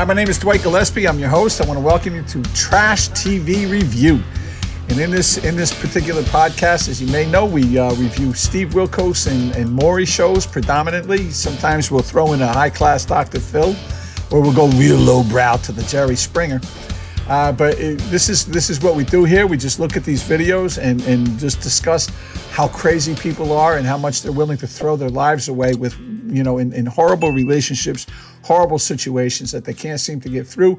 Hi, my name is Dwight Gillespie. I'm your host. I want to welcome you to Trash TV Review. And in this particular podcast, as you may know, we review Steve Wilkos and Maury shows predominantly. Sometimes we'll throw in a high-class Dr. Phil, or we'll go real lowbrow to the Jerry Springer. This is what we do here. We just look at these videos and just discuss how crazy people are and how much they're willing to throw their lives away with, in horrible relationships, horrible situations that they can't seem to get through.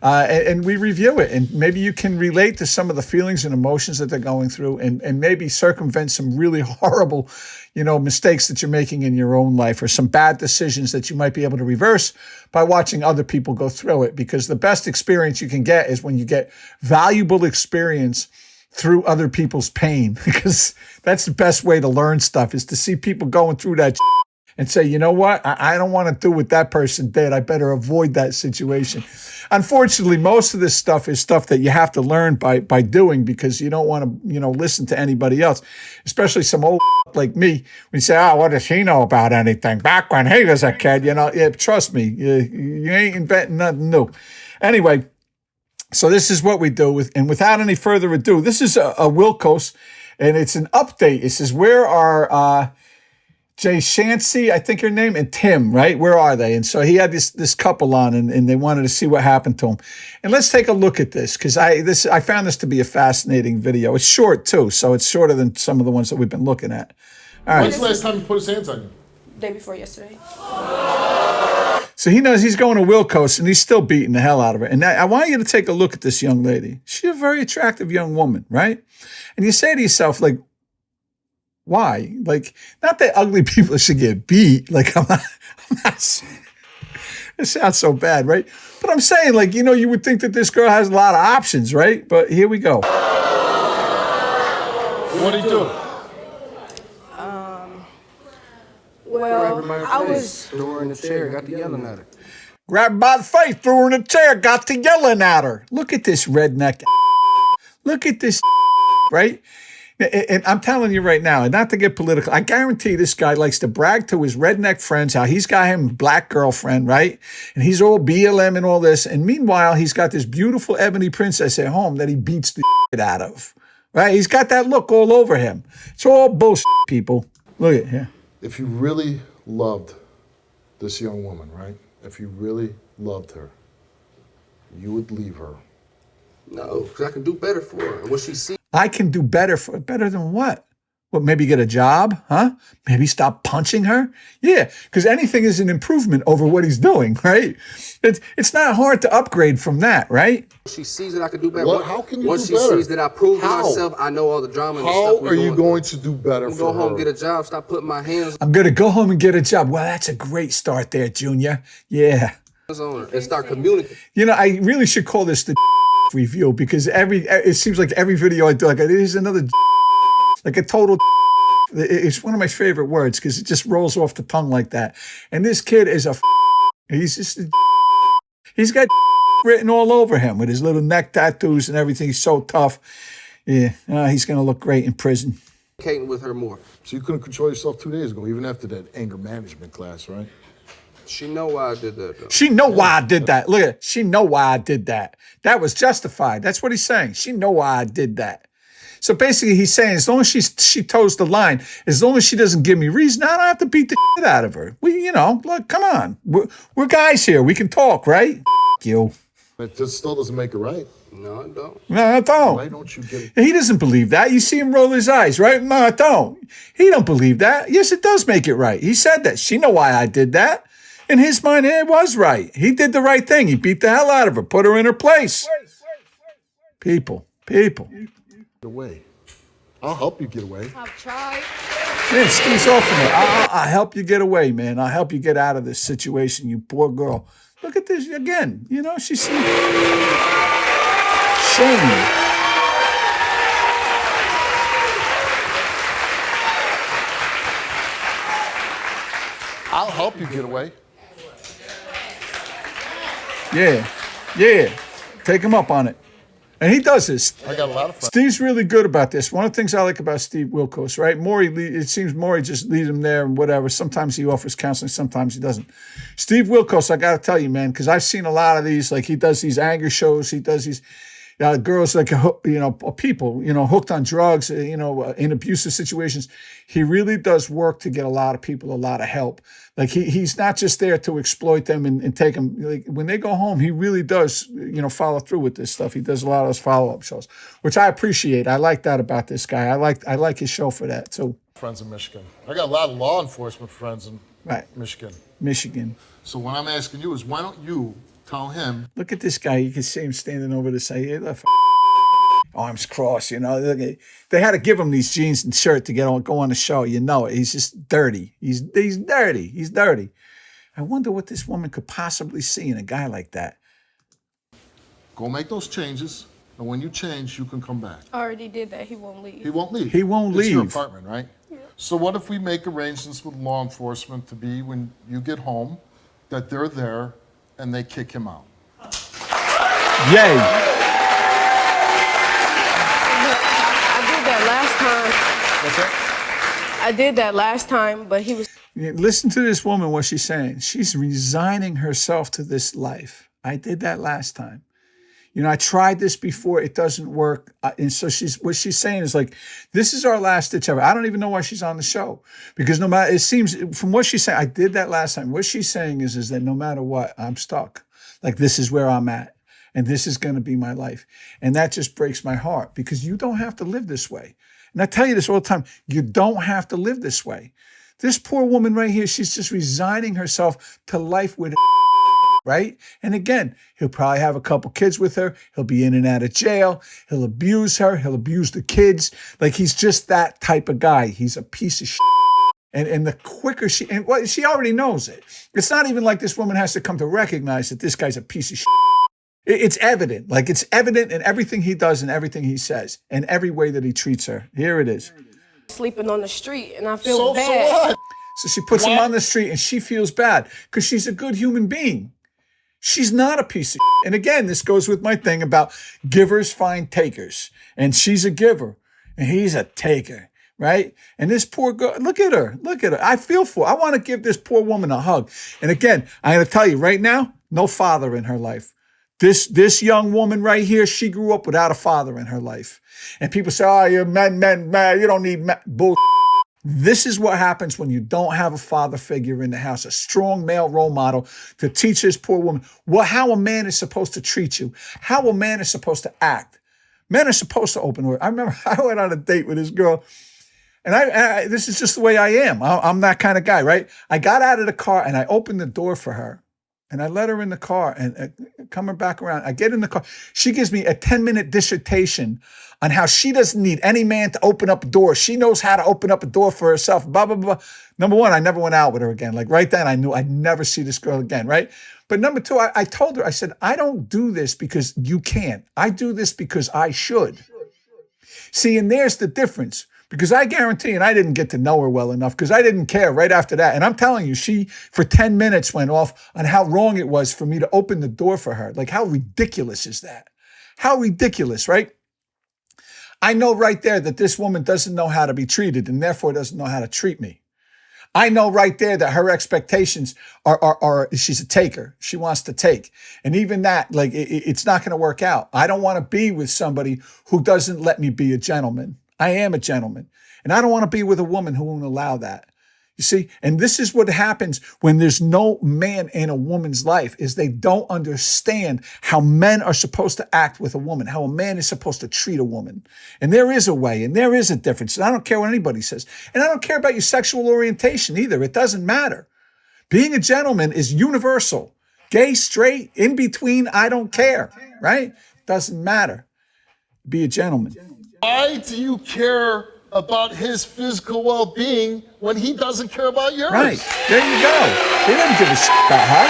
And we review it. And maybe you can relate to some of the feelings and emotions that they're going through and maybe circumvent some really horrible, mistakes that you're making in your own life or some bad decisions that you might be able to reverse by watching other people go through it. Because the best experience you can get is when you get valuable experience through other people's pain, because that's the best way to learn stuff, is to see people going through that and say, you know what, I don't want to do what that person did. I better avoid that situation. Unfortunately, most of this stuff is stuff that you have to learn by doing, because you don't want to, listen to anybody else, especially some old like me. When you say, oh, what does he know about anything? Back when he was a kid, trust me, you ain't inventing nothing new. Anyway, so this is what we do. And without any further ado, this is a Wilkos, and it's an update. It says, where are Jay Shancy, I think her name, and Tim, right? Where are they? And so he had this couple on, and they wanted to see what happened to him. And let's take a look at this, because I found this to be a fascinating video. It's short too, so it's shorter than some of the ones that we've been looking at. All right. When's the last time he put his hands on you? Day before yesterday. So he knows he's going to Wilkos, and he's still beating the hell out of her. And I want you to take a look at this young lady. She's a very attractive young woman, right? And you say to yourself, like, why? Like, not that ugly people should get beat. Like, I'm not saying, it sounds so bad, right? But I'm saying, like, you would think that this girl has a lot of options, right? But here we go. What did he do? Well, I was... Threw her in the chair, got to yelling at her. Grabbed her by the face, threw her in a chair, got to yelling at her. Look at this redneck. Look at this, right? And I'm telling you right now, and not to get political, I guarantee this guy likes to brag to his redneck friends how he's got him a black girlfriend, right? And he's all BLM and all this. And meanwhile, he's got this beautiful ebony princess at home that he beats the shit out of, right? He's got that look all over him. It's all bullshit, people. Look at here. If you really loved this young woman, right? If you really loved her, you would leave her. No, because I can do better for her. And what she sees. I can do better than what? Well, maybe get a job, huh? Maybe stop punching her? Yeah, because anything is an improvement over what he's doing, right? It's not hard to upgrade from that, right? She sees that I can do better. What? How can you Once do better? Once she sees that I proved How? myself, I know all the drama and the How stuff we're are you going going through. to do better for Go home, her? get a job, stop putting my hands I'm going to go home and get a job. Well, that's a great start there, Junior. Yeah. on her and start communicating. I really should call this the review, because it seems like every video I do, like, there's another like a total. It's one of my favorite words because it just rolls off the tongue like that. And this kid is he's got written all over him with his little neck tattoos and everything. He's so tough. Yeah, he's going to look great in prison. With her more. So you couldn't control yourself 2 days ago, even after that anger management class, right? She know why I did that, though. She know why I did that. Look at it. She know why I did that. That was justified. That's what he's saying. She know why I did that. So basically he's saying, as long as she toes the line, as long as she doesn't give me reason, I don't have to beat the shit out of her. Look, come on. We're guys here. We can talk, right? You. It just still doesn't make it right. No, I don't. No, I don't. Why don't you get it? He doesn't believe that. You see him roll his eyes, right? No, I don't. He don't believe that. Yes, it does make it right. He said that. She know why I did that. In his mind, it was right. He did the right thing. He beat the hell out of her, put her in her place. People. Get away. I'll help you get away. I've tried. Man, Steve's off from it. I'll help you get away, man. I'll help you get out of this situation, you poor girl. Look at this again. She's shame. I'll help you get away. Yeah. Take him up on it. And he does this. I got a lot of friends. Steve's really good about this. One of the things I like about Steve Wilkos, right? It seems Maury just leaves him there and whatever. Sometimes he offers counseling, sometimes he doesn't. Steve Wilkos, I got to tell you, man, because I've seen a lot of these. Like he does these anger shows. He does these girls like, people, hooked on drugs, in abusive situations. He really does work to get a lot of people a lot of help. Like he's not just there to exploit them and take them. Like when they go home, he really does, follow through with this stuff. He does a lot of those follow-up shows, which I appreciate. I like that about this guy. I like his show for that. So Friends in Michigan. I got a lot of law enforcement friends in Michigan. Michigan. So what I'm asking you is, why don't you tell him? Look at this guy. You can see him standing over the side. Arms crossed, They had to give him these jeans and shirt to go on the show. He's just dirty. He's dirty. He's dirty. I wonder what this woman could possibly see in a guy like that. Go make those changes, and when you change, you can come back. I already did that. He won't leave. He won't leave. He won't It's your leave. apartment, right? Yeah. So what if we make arrangements with law enforcement to be, when you get home, that they're there and they kick him out? Yay. What's that? I did that last time, but he was. Listen to this woman, what she's saying. She's resigning herself to this life. I did that last time. I tried this before. It doesn't work. And so what she's saying is like, this is our last ditch ever. I don't even know why she's on the show. Because no matter, it seems from what she's saying, I did that last time. What she's saying is that no matter what, I'm stuck. Like this is where I'm at. And this is going to be my life. And that just breaks my heart because you don't have to live this way. And I tell you this all the time, you don't have to live this way. This poor woman right here, she's just resigning herself to life with right? And again, he'll probably have a couple kids with her. He'll be in and out of jail. He'll abuse her. He'll abuse the kids. Like he's just that type of guy. He's a piece of shit. And the quicker she already knows it. It's not even like this woman has to come to recognize that this guy's a piece of shit. It's evident. Like it's evident in everything he does and everything he says and every way that he treats her. Here it is. Sleeping on the street, and I feel bad. So what? So she puts him on the street and she feels bad because she's a good human being. She's not a piece of shit. And again, this goes with my thing about givers find takers. And she's a giver and he's a taker, right? And this poor girl, look at her. I feel for her. I want to give this poor woman a hug. And again, I'm going to tell you right now, no father in her life. This young woman right here, she grew up without a father in her life. And people say, oh, you're men, you don't need men. Bull. This is what happens when you don't have a father figure in the house, a strong male role model to teach this poor woman how a man is supposed to treat you, how a man is supposed to act. Men are supposed to open doors. I remember I went on a date with this girl, and I this is just the way I am. I'm that kind of guy, right? I got out of the car and I opened the door for her. And I let her in the car and coming back around. I get in the car. She gives me a 10-minute dissertation on how she doesn't need any man to open up a door. She knows how to open up a door for herself, blah, blah, blah. Number one, I never went out with her again. Like right then, I knew I'd never see this girl again, right? But number two, I told her, I said, I don't do this because you can't. I do this because I should. See, and there's the difference. Because I guarantee, and I didn't get to know her well enough because I didn't care right after that. And I'm telling you, she, for 10 minutes, went off on how wrong it was for me to open the door for her. Like, how ridiculous is that? How ridiculous, right? I know right there that this woman doesn't know how to be treated and therefore doesn't know how to treat me. I know right there that her expectations are she's a taker. She wants to take. And even that, like, it's not going to work out. I don't want to be with somebody who doesn't let me be a gentleman. I am a gentleman, and I don't want to be with a woman who won't allow that. You see, and this is what happens when there's no man in a woman's life is they don't understand how men are supposed to act with a woman, how a man is supposed to treat a woman. And there is a way, and there is a difference. And I don't care what anybody says. And I don't care about your sexual orientation either. It doesn't matter. Being a gentleman is universal. Gay, straight, in between, I don't care, right? Doesn't matter. Be a gentleman. Why do you care about his physical well-being when he doesn't care about yours? Right. There you go. He doesn't give a shit about her.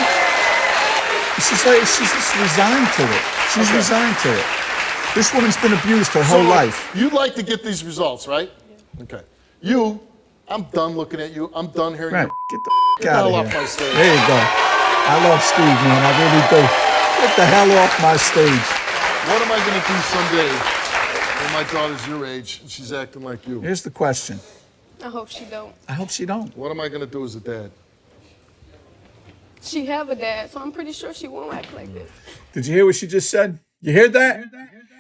She's just resigned to it. She's resigned to it. This woman's been abused her whole life. You'd like to get these results, right? Okay. I'm done looking at you. I'm done hearing Right. you. Get the hell off out my of stage. here. There you go. I love Steve, man. I really do. Get the hell off my stage. What am I going to do someday when my daughter's your age and she's acting like you? Here's the question. I hope she don't. I hope she don't. What am I going to do as a dad? She have a dad, so I'm pretty sure she won't act like this. Did you hear what she just said? You hear that?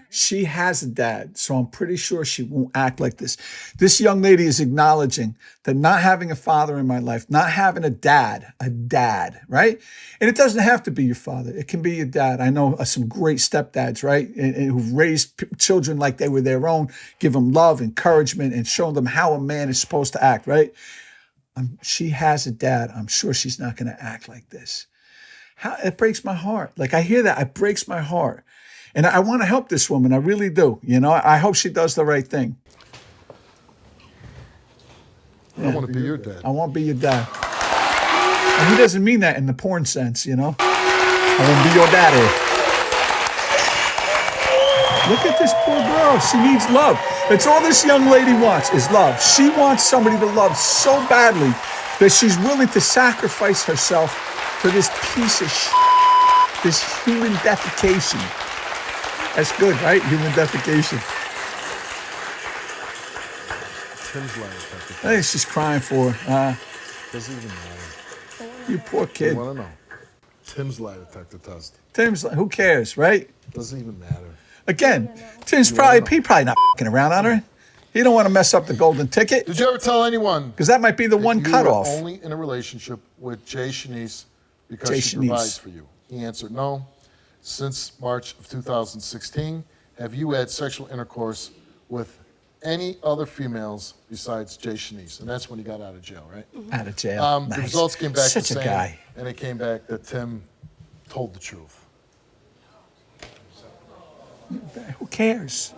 She has a dad, so I'm pretty sure she won't act like this. This young lady is acknowledging that not having a father in my life, not having a dad, right? And it doesn't have to be your father. It can be your dad. I know some great stepdads, right? And who've raised children like they were their own, give them love, encouragement, and show them how a man is supposed to act, right? She has a dad. I'm sure she's not going to act like this. It breaks my heart. Like I hear that, it breaks my heart. And I want to help this woman. I really do. You know, I hope she does the right thing. I want to be your dad. I want to be your dad. And he doesn't mean that in the porn sense, you know. I want to be your daddy. Look at this poor girl. She needs love. That's all this young lady wants is love. She wants somebody to love so badly that she's willing to sacrifice herself for this piece of this human defecation. That's good, right? Human defecation. Tim's lie detector. I think she's crying for her. Doesn't even matter. You poor You kid. want to know? Tim's lie detector test. Tim's like, who cares, right? Doesn't even matter. Again, Tim's probably not f***ing around on her. He don't want to mess up the golden ticket Did you ever tell anyone because that might be the one you cutoff. were only in a relationship with Jay Shanice because Jay she Shanice. provides for you? He answered no. Since March of 2016, have you had sexual intercourse with any other females besides Jay Shanice? And that's when he got out of jail, right? Out of jail. The Nice. results came back Such the a same, guy. and it came back that Tim told the truth. Who cares?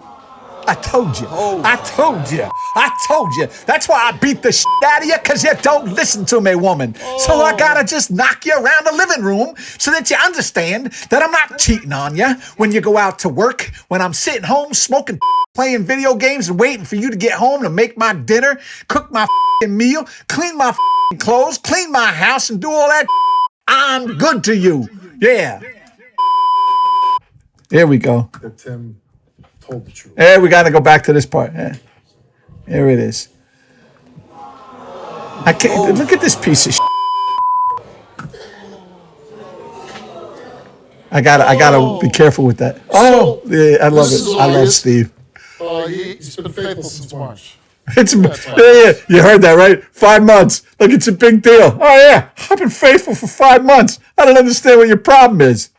I told you. I told you. I told you. That's why I beat the shit out of you, because you don't listen to me, woman. So I gotta just knock you around the living room so that you understand that I'm not cheating on you when you go out to work, when I'm sitting home smoking, playing video games and waiting for you to get home to make my dinner, cook my meal, clean my clothes, clean my house, and do all that. I'm good to you. Yeah. There we go. That Tim told the truth. Hey, we got to go back to this part. Yeah. Here it is. I can't look at this piece of shit. I gotta be careful with that. Oh, yeah, I love this it. is I love obvious. Steve. He's been faithful since March. It's yeah, you heard that, right? 5 months. Look, it's a big deal. Oh yeah, I've been faithful for 5 months. I don't understand what your problem is.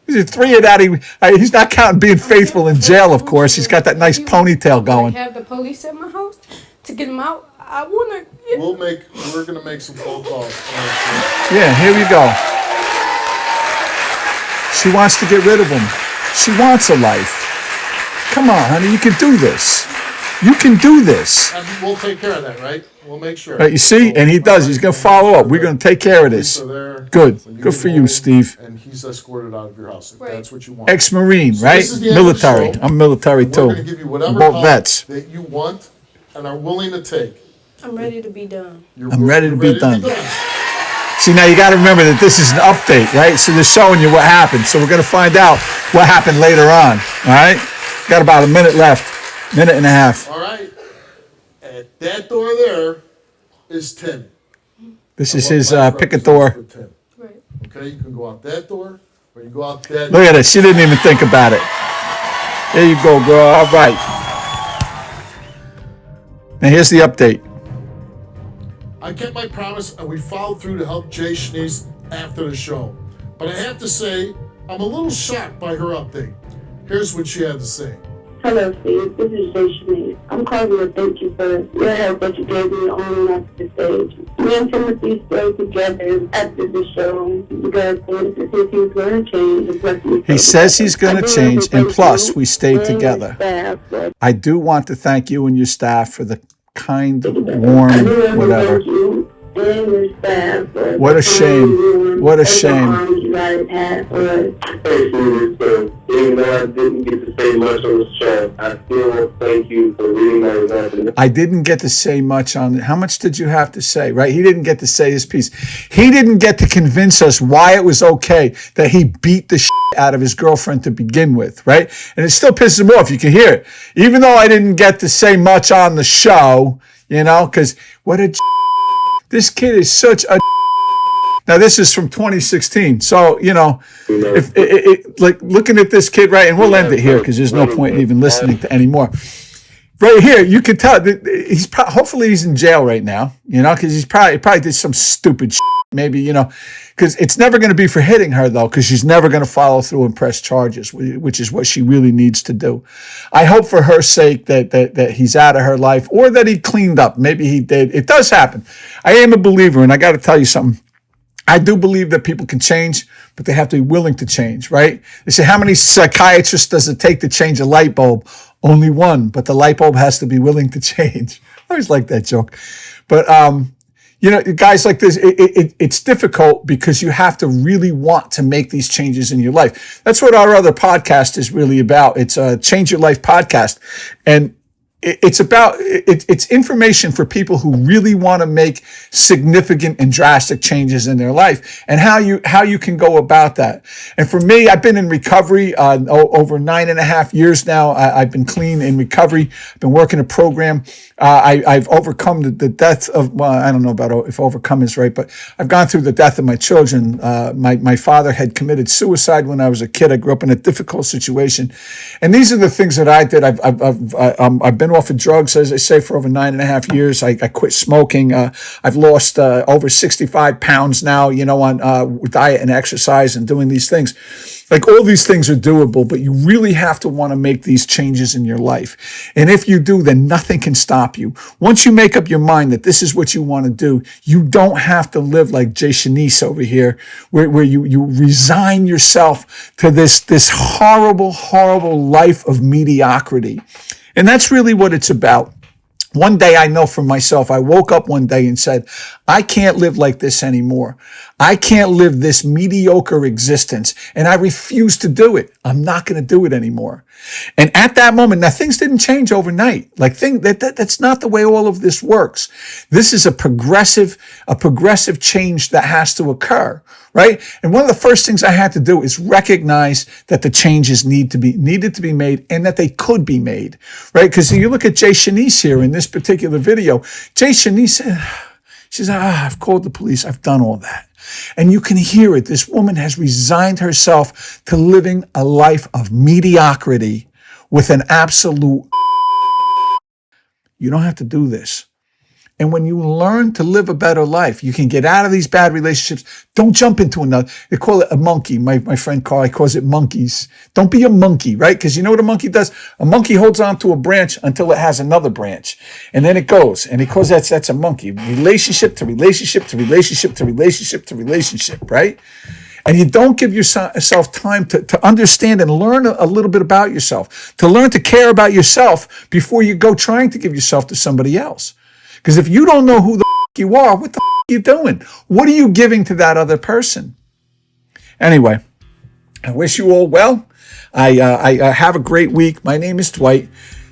He's 3 of that. He's not counting being faithful in jail, of course. He's got that nice ponytail going. Have the police at my house to get him out. I wanna. We're gonna make some phone calls. Yeah, here we go. She wants to get rid of him. She wants a life. Come on, honey, you can do this. You can do this. And we'll take care of that, right? We'll make sure. Right, you see? And he does. He's going to follow up. We're going to take care of this. So there, Good. when Good get for you, home, Steve. And he's escorted out of your house if Right. that's what you want. Ex-Marine, So right? this is the end of the Military. show. I'm military We're too. going to give you whatever Both help vets. that you want and are willing to take. I'm ready to be done. I'm ready to be done. See, now you got to remember that this is an update, right? So they're showing you what happened. So we're going to find out what happened later on. All right? Got about a minute left. Minute and a half. All right. At that door there is Tim. This I is want his my pick a representative door. for Tim. Right. Okay, you can go out that door or you go out that Look at it. She didn't even think about it. There you go, girl. All right. Now here's the update. I kept my promise and we followed through to help Jay Shanice after the show. But I have to say, I'm a little shocked by her update. Here's what she had to say. Hello, Steve. This is Jay Shanice. I'm calling to thank you for your help that you gave me on and off the stage. Me and Timothy stayed together after the show because Timothy said he was going to change. And plus He says he's going to change, and plus we stayed together. I do want to thank you and your staff for the kind, warm, whatever. Thank you and your staff for What a the shame. kind, What a warm, shame. and you guys had for us. Hey, Stevie, so even though I didn't get to say much on the show, I still want to thank you for reading my example. I didn't get to say much on it. How much did you have to say, right? He didn't get to say his piece. He didn't get to convince us why it was okay that he beat the shit out of his girlfriend to begin with, right? And it still pisses him off. You can hear it. Even though I didn't get to say much on the show, you know, because what a this kid is such a. Now, this is from 2016. So, you know, if like looking at this kid, right, and we'll end it here because there's no point in even listening to anymore. Right here, you can tell that he's hopefully he's in jail right now, you know, because he probably did some stupid shit, maybe, you know, because it's never going to be for hitting her, though, because she's never going to follow through and press charges, which is what she really needs to do. I hope for her sake that he's out of her life or that he cleaned up. Maybe he did. It does happen. I am a believer, and I got to tell you something. I do believe that people can change, but they have to be willing to change, right? They say, how many psychiatrists does it take to change a light bulb? Only one, but the light bulb has to be willing to change. I always like that joke. But, you know, guys like this, it's difficult because you have to really want to make these changes in your life. That's what our other podcast is really about. It's a Change Your Life podcast. And it's about it's information for people who really want to make significant and drastic changes in their life and how you can go about that. And for me, I've been in recovery over 9.5 years now. I've been clean in recovery. I've been working a program. I've overcome the death of, well, I don't know about if overcome is right, but I've gone through the death of my children. My father had committed suicide when I was a kid. I grew up in a difficult situation, and these are the things that I did. I've been off of drugs, as I say, for over 9.5 years. I quit smoking. I've lost over 65 pounds now, you know, on diet and exercise and doing these things. Like, all these things are doable, but you really have to want to make these changes in your life. And if you do, then nothing can stop you. Once you make up your mind that this is what you want to do, you don't have to live like Jay Shanice over here, where you resign yourself to this horrible, horrible life of mediocrity. And that's really what it's about. One day, I know for myself, I woke up one day and said, I can't live like this anymore. I can't live this mediocre existence, and I refuse to do it. I'm not going to do it anymore. And at that moment, now things didn't change overnight. Like that's not the way all of this works. This is a progressive change that has to occur, right? And one of the first things I had to do is recognize that the changes needed to be made and that they could be made, right? Because you look at Jay Shanice here in this particular video. Jay Shanice, she says, I've called the police. I've done all that. And you can hear it. This woman has resigned herself to living a life of mediocrity with an absolute. You don't have to do this. And when you learn to live a better life, you can get out of these bad relationships. Don't jump into another. They call it a monkey. My friend Carl calls it monkeys. Don't be a monkey, right? Because you know what a monkey does? A monkey holds on to a branch until it has another branch. And then it goes. And because that's a monkey. Relationship to relationship to relationship to relationship to relationship, right? And you don't give yourself time to understand and learn a little bit about yourself, to learn to care about yourself before you go trying to give yourself to somebody else. Because if you don't know who the you are, what the are you doing? What are you giving to that other person? Anyway, I wish you all well. I have a great week. My name is Dwight.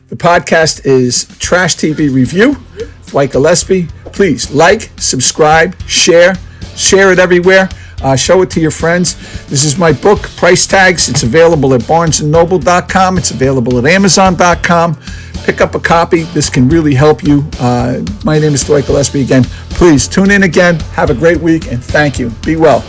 The podcast is Trash TV Review. Dwight Gillespie. Please like, subscribe, share it everywhere. Show it to your friends. This is my book, Price Tags. It's available at barnesandnoble.com. It's available at amazon.com. Pick up a copy. This can really help you. My name is Dwight Gillespie again. Please tune in again. Have a great week, and thank you. Be well.